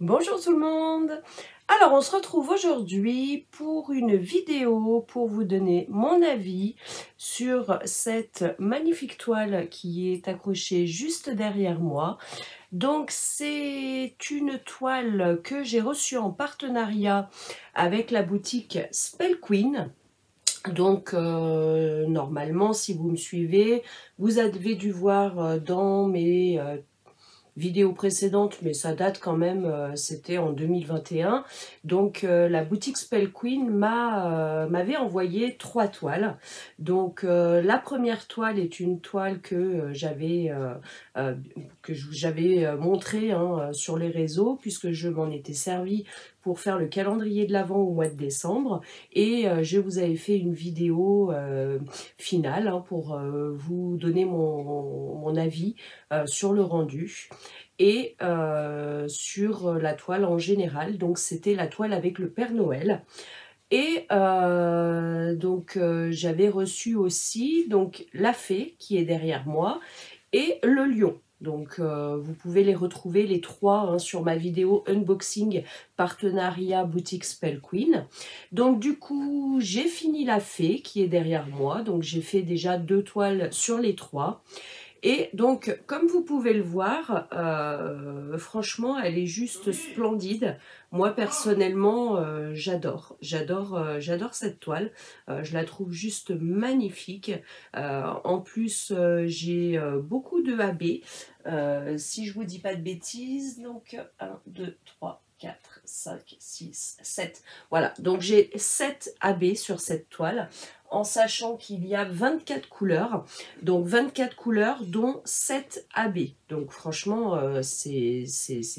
Bonjour tout le monde! Alors on se retrouve aujourd'hui pour une vidéo pour vous donner mon avis sur cette magnifique toile qui est accrochée juste derrière moi. Donc c'est une toile que j'ai reçue en partenariat avec la boutique Spell Queen. Donc normalement si vous me suivez, vous avez dû voir dans mes vidéo précédente, mais ça date quand même, c'était en 2021. Donc la boutique Spell Queen m'avait envoyé 3 toiles. Donc la première toile est une toile euh, que j'avais montrée hein, sur les réseaux, puisque je m'en étais servi pour faire le calendrier de l'Avent au mois de décembre. Et je vous avais fait une vidéo finale hein, pour vous donner mon avis sur le rendu et sur la toile en général. Donc c'était la toile avec le Père Noël. Et donc j'avais reçu aussi donc la fée qui est derrière moi et le lion. Donc vous pouvez les retrouver les trois hein, sur ma vidéo unboxing partenariat boutique Spell Queen. Donc du coup j'ai fini la fée qui est derrière moi. Donc j'ai fait déjà 2 toiles sur les 3. Et donc, comme vous pouvez le voir, franchement, elle est juste splendide. Moi, personnellement, j'adore cette toile. Je la trouve juste magnifique. En plus, j'ai beaucoup de AB. Si je vous dis pas de bêtises, donc 1, 2, 3, 4, 5, 6, 7. Voilà, donc j'ai 7 AB sur cette toile, en sachant qu'il y a 24 couleurs. Donc 24 couleurs, dont 7 AB. Donc franchement, c'est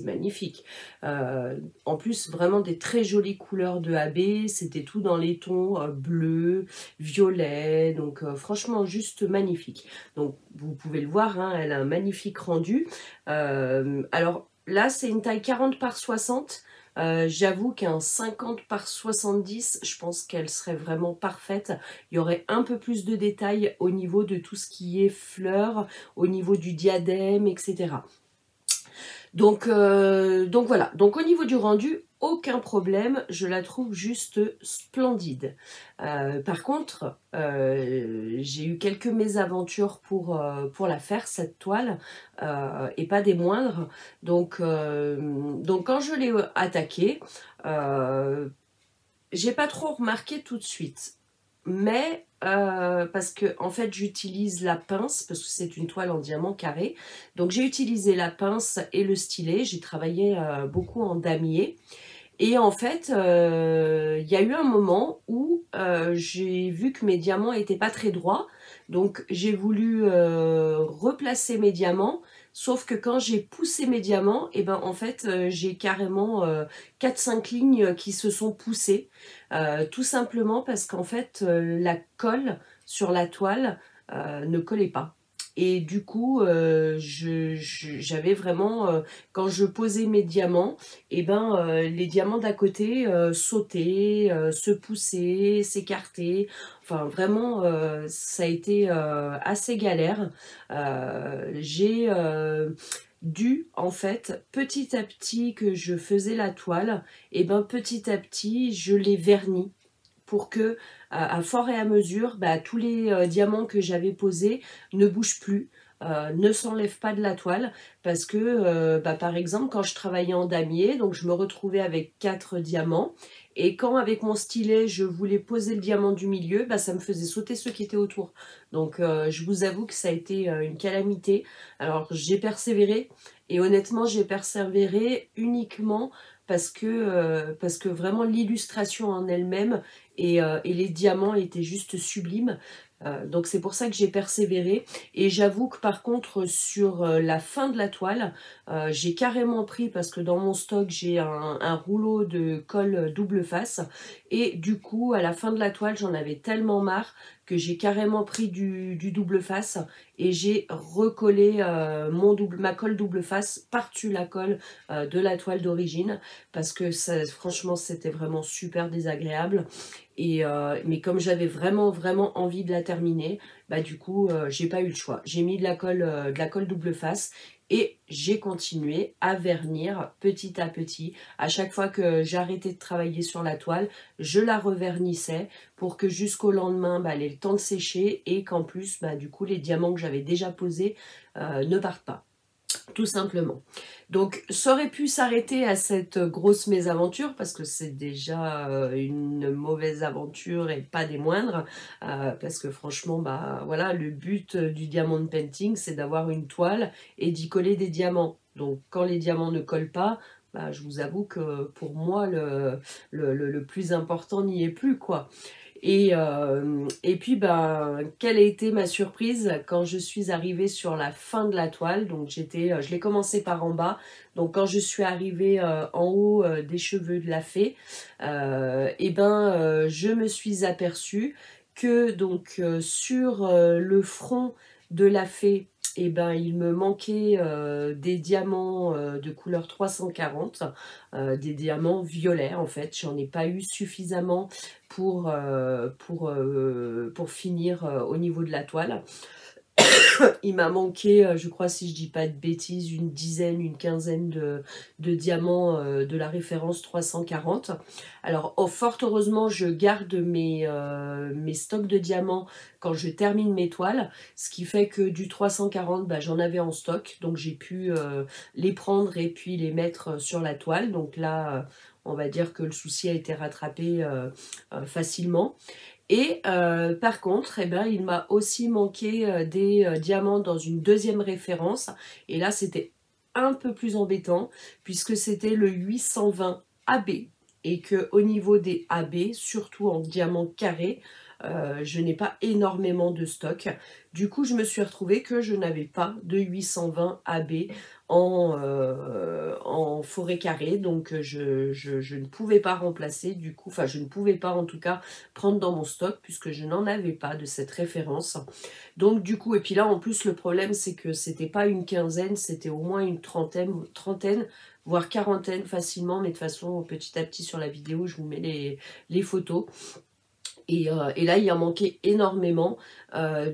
magnifique. En plus, vraiment des très jolies couleurs de AB. C'était tout dans les tons bleu, violet. Donc franchement, juste magnifique. Donc vous pouvez le voir, hein, elle a un magnifique rendu. Alors là, c'est une taille 40 par 60. J'avoue qu'un 50 par 70, je pense qu'elle serait vraiment parfaite. Il y aurait un peu plus de détails au niveau de tout ce qui est fleurs, au niveau du diadème, etc. Donc voilà, donc au niveau du rendu, aucun problème, je la trouve juste splendide. Par contre, j'ai eu quelques mésaventures pour la faire, cette toile, et pas des moindres. Donc quand je l'ai attaquée, j'ai pas trop remarqué tout de suite. Mais parce que en fait j'utilise la pince parce que c'est une toile en diamant carré, donc j'ai utilisé la pince et le stylet. J'ai travaillé beaucoup en damier et en fait il y a eu un moment où j'ai vu que mes diamants étaient pas très droits, donc j'ai voulu replacer mes diamants. Sauf que quand j'ai poussé mes diamants, et ben en fait j'ai carrément 4-5 lignes qui se sont poussées. Tout simplement parce qu'en fait, la colle sur la toile ne collait pas. Et du coup, j'avais vraiment, quand je posais mes diamants, et ben, les diamants d'à côté sautaient, se poussaient, s'écartaient. Enfin, vraiment, ça a été assez galère. J'ai dû, en fait, petit à petit que je faisais la toile, et ben petit à petit, je l'ai verni pour que, à fort et à mesure, bah, tous les diamants que j'avais posés ne bougent plus, ne s'enlèvent pas de la toile, parce que, bah, par exemple, quand je travaillais en damier, donc je me retrouvais avec 4 diamants, et quand avec mon stylet, je voulais poser le diamant du milieu, bah, ça me faisait sauter ceux qui étaient autour. Donc, je vous avoue que ça a été une calamité. Alors, j'ai persévéré, et honnêtement, j'ai persévéré uniquement parce que vraiment l'illustration en elle-même et les diamants étaient juste sublimes. Donc c'est pour ça que j'ai persévéré. Et j'avoue que par contre sur la fin de la toile, j'ai carrément pris, parce que dans mon stock j'ai un rouleau de colle double face, et du coup à la fin de la toile j'en avais tellement marre que j'ai carrément pris du double face et j'ai recollé ma colle double face par-dessus la colle de la toile d'origine, parce que ça, franchement c'était vraiment super désagréable. Et mais comme j'avais vraiment envie de la terminer, bah du coup j'ai pas eu le choix. J'ai mis de la colle double face Et j'ai continué à vernir petit à petit. À chaque fois que j'arrêtais de travailler sur la toile, je la revernissais pour que jusqu'au lendemain, elle ait le temps de sécher et qu'en plus, du coup, les diamants que j'avais déjà posés ne partent pas. Tout simplement. Donc ça aurait pu s'arrêter à cette grosse mésaventure parce que c'est déjà une mauvaise aventure et pas des moindres, parce que franchement voilà, le but du diamond painting c'est d'avoir une toile et d'y coller des diamants. Donc quand les diamants ne collent pas, je vous avoue que pour moi le plus important n'y est plus, quoi. Et puis, quelle a été ma surprise quand je suis arrivée sur la fin de la toile. Donc, je l'ai commencé par en bas. Donc, quand je suis arrivée en haut des cheveux de la fée, je me suis aperçue que donc sur le front de la fée, il me manquait des diamants de couleur 340, des diamants violets en fait. J'en ai pas eu suffisamment pour finir au niveau de la toile. Il m'a manqué, je crois, si je dis pas de bêtises, une dizaine, une quinzaine de diamants de la référence 340. Alors, fort heureusement, je garde mes stocks de diamants quand je termine mes toiles, ce qui fait que du 340, j'en avais en stock, donc j'ai pu les prendre et puis les mettre sur la toile. Donc là, on va dire que le souci a été rattrapé facilement. Et par contre, il m'a aussi manqué des diamants dans une deuxième référence. Et là, c'était un peu plus embêtant puisque c'était le 820 AB. Et qu'au niveau des AB, surtout en diamant carré, je n'ai pas énormément de stock. Du coup, je me suis retrouvée que je n'avais pas de 820 AB en forêt carrée. Donc, je ne pouvais pas remplacer, du coup, enfin, je ne pouvais pas en tout cas prendre dans mon stock puisque je n'en avais pas de cette référence. Donc, du coup, et puis là, en plus, le problème, c'est que c'était pas une quinzaine, c'était au moins une trentaine, voire quarantaine facilement. Mais de toute façon, petit à petit sur la vidéo, je vous mets les photos. Et là, il en manquait énormément.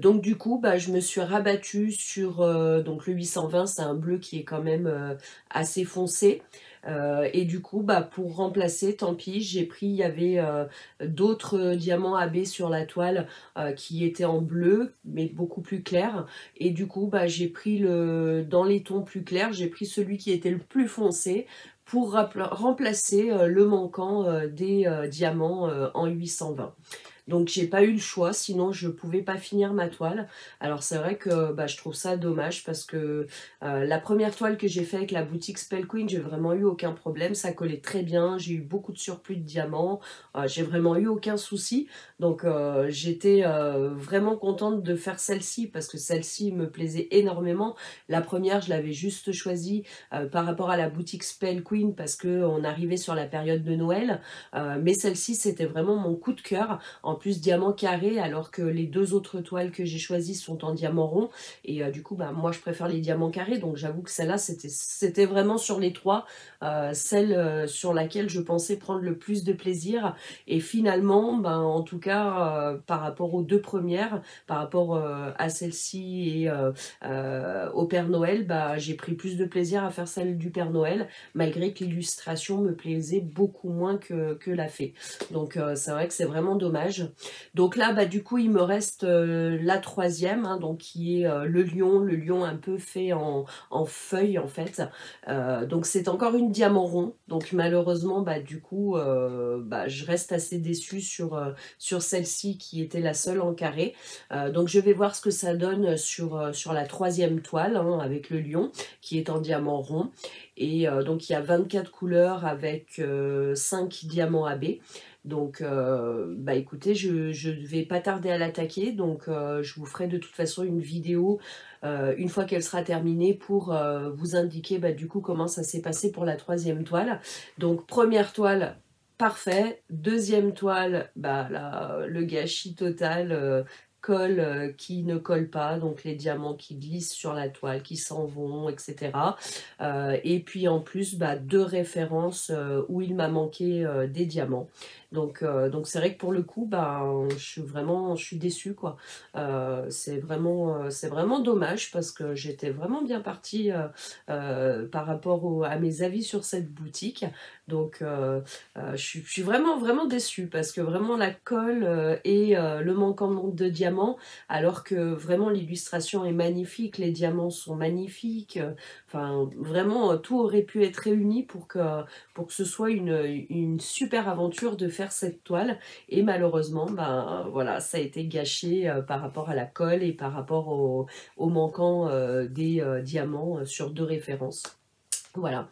Donc du coup, je me suis rabattue sur donc le 820, c'est un bleu qui est quand même assez foncé. Et du coup, pour remplacer, tant pis, il y avait d'autres diamants AB sur la toile qui étaient en bleu, mais beaucoup plus clair. Et du coup, j'ai pris dans les tons plus clairs, j'ai pris celui qui était le plus foncé pour remplacer le manquant des diamants en 820. Donc j'ai pas eu le choix, sinon je pouvais pas finir ma toile. Alors c'est vrai que je trouve ça dommage parce que la première toile que j'ai faite avec la boutique Spell Queen, j'ai vraiment eu aucun problème, ça collait très bien, j'ai eu beaucoup de surplus de diamants, j'ai vraiment eu aucun souci. Donc j'étais vraiment contente de faire celle-ci parce que celle-ci me plaisait énormément. La première, je l'avais juste choisie par rapport à la boutique Spell Queen parce qu'on arrivait sur la période de Noël. Mais celle-ci, c'était vraiment mon coup de cœur. En plus, diamant carré, alors que les deux autres toiles que j'ai choisies sont en diamant rond. Et du coup, moi, je préfère les diamants carrés. Donc, j'avoue que celle-là, c'était vraiment sur les trois, celle sur laquelle je pensais prendre le plus de plaisir. Et finalement, en tout cas, par rapport aux deux premières, par rapport à celle-ci et au Père Noël, j'ai pris plus de plaisir à faire celle du Père Noël, malgré que l'illustration me plaisait beaucoup moins que la fée. Donc, c'est vrai que c'est vraiment dommage. Donc là, du coup, il me reste la troisième, hein, donc qui est le lion un peu fait en feuille en fait. Donc c'est encore une diamant rond. Donc malheureusement, du coup, je reste assez déçue sur celle-ci qui était la seule en carré. Donc je vais voir ce que ça donne sur la troisième toile, hein, avec le lion, qui est en diamant rond. Et donc il y a 24 couleurs avec 5 diamants AB. Donc, écoutez, je ne vais pas tarder à l'attaquer, donc je vous ferai de toute façon une vidéo une fois qu'elle sera terminée pour vous indiquer du coup comment ça s'est passé pour la troisième toile. Donc, première toile, parfait. Deuxième toile, là, le gâchis total. colle qui ne colle pas, donc les diamants qui glissent sur la toile, qui s'en vont, etc. Et puis en plus, bah, 2 références où il m'a manqué des diamants. Donc c'est vrai que pour le coup, bah, je suis déçue quoi. C'est vraiment dommage parce que j'étais vraiment bien partie par rapport à mes avis sur cette boutique. Donc je suis vraiment vraiment déçue parce que vraiment la colle et le manquement de diamants, alors que vraiment l'illustration est magnifique, les diamants sont magnifiques. Enfin vraiment tout aurait pu être réuni pour que ce soit une super aventure de faire cette toile. Et malheureusement, ben voilà, ça a été gâché par rapport à la colle et par rapport au manquant des diamants sur 2 références. Voilà.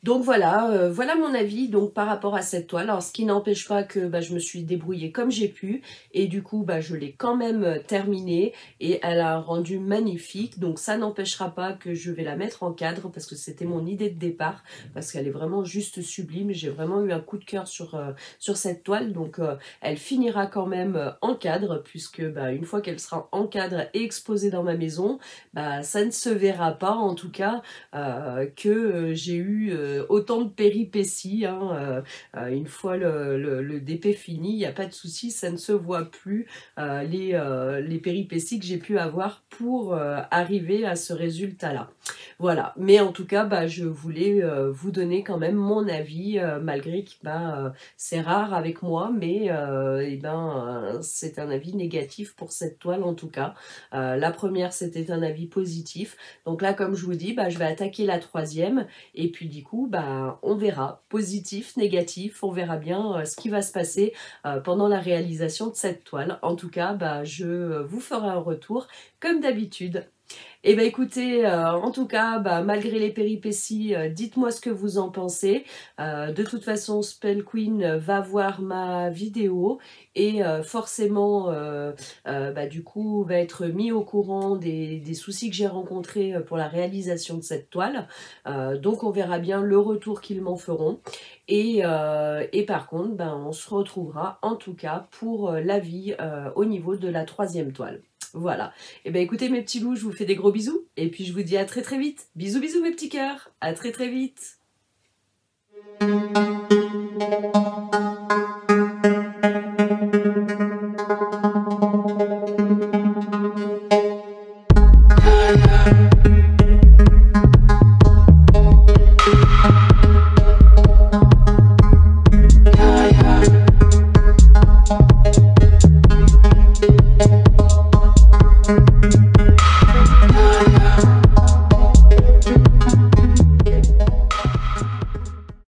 Donc voilà, voilà mon avis donc par rapport à cette toile. Alors ce qui n'empêche pas que bah, je me suis débrouillée comme j'ai pu et du coup bah, je l'ai quand même terminée et elle a un rendu magnifique. Donc ça n'empêchera pas que je vais la mettre en cadre parce que c'était mon idée de départ, parce qu'elle est vraiment juste sublime. J'ai vraiment eu un coup de cœur sur cette toile, donc elle finira quand même en cadre puisque bah, une fois qu'elle sera en cadre et exposée dans ma maison, bah, ça ne se verra pas en tout cas que j'ai eu autant de péripéties. Hein, une fois le DP fini, il n'y a pas de souci, ça ne se voit plus les péripéties que j'ai pu avoir pour arriver à ce résultat-là. Voilà, mais en tout cas, bah, je voulais vous donner quand même mon avis, malgré que bah, c'est rare avec moi, mais eh ben, c'est un avis négatif pour cette toile en tout cas. La première, c'était un avis positif. Donc là, comme je vous dis, bah, je vais attaquer la troisième et puis du coup, bah, on verra, positif, négatif, on verra bien ce qui va se passer pendant la réalisation de cette toile. En tout cas, bah, je vous ferai un retour comme d'habitude. Eh bien écoutez, en tout cas, bah, malgré les péripéties, dites-moi ce que vous en pensez. De toute façon, Spell Queen va voir ma vidéo et forcément, bah, du coup, va être mis au courant des soucis que j'ai rencontrés pour la réalisation de cette toile. Donc on verra bien le retour qu'ils m'en feront. Et par contre, ben, on se retrouvera en tout cas pour l'avis au niveau de la troisième toile. Voilà. Et bien écoutez mes petits loups, je vous fais des gros bisous. Et puis je vous dis à très très vite. Bisous bisous mes petits cœurs. À très très vite.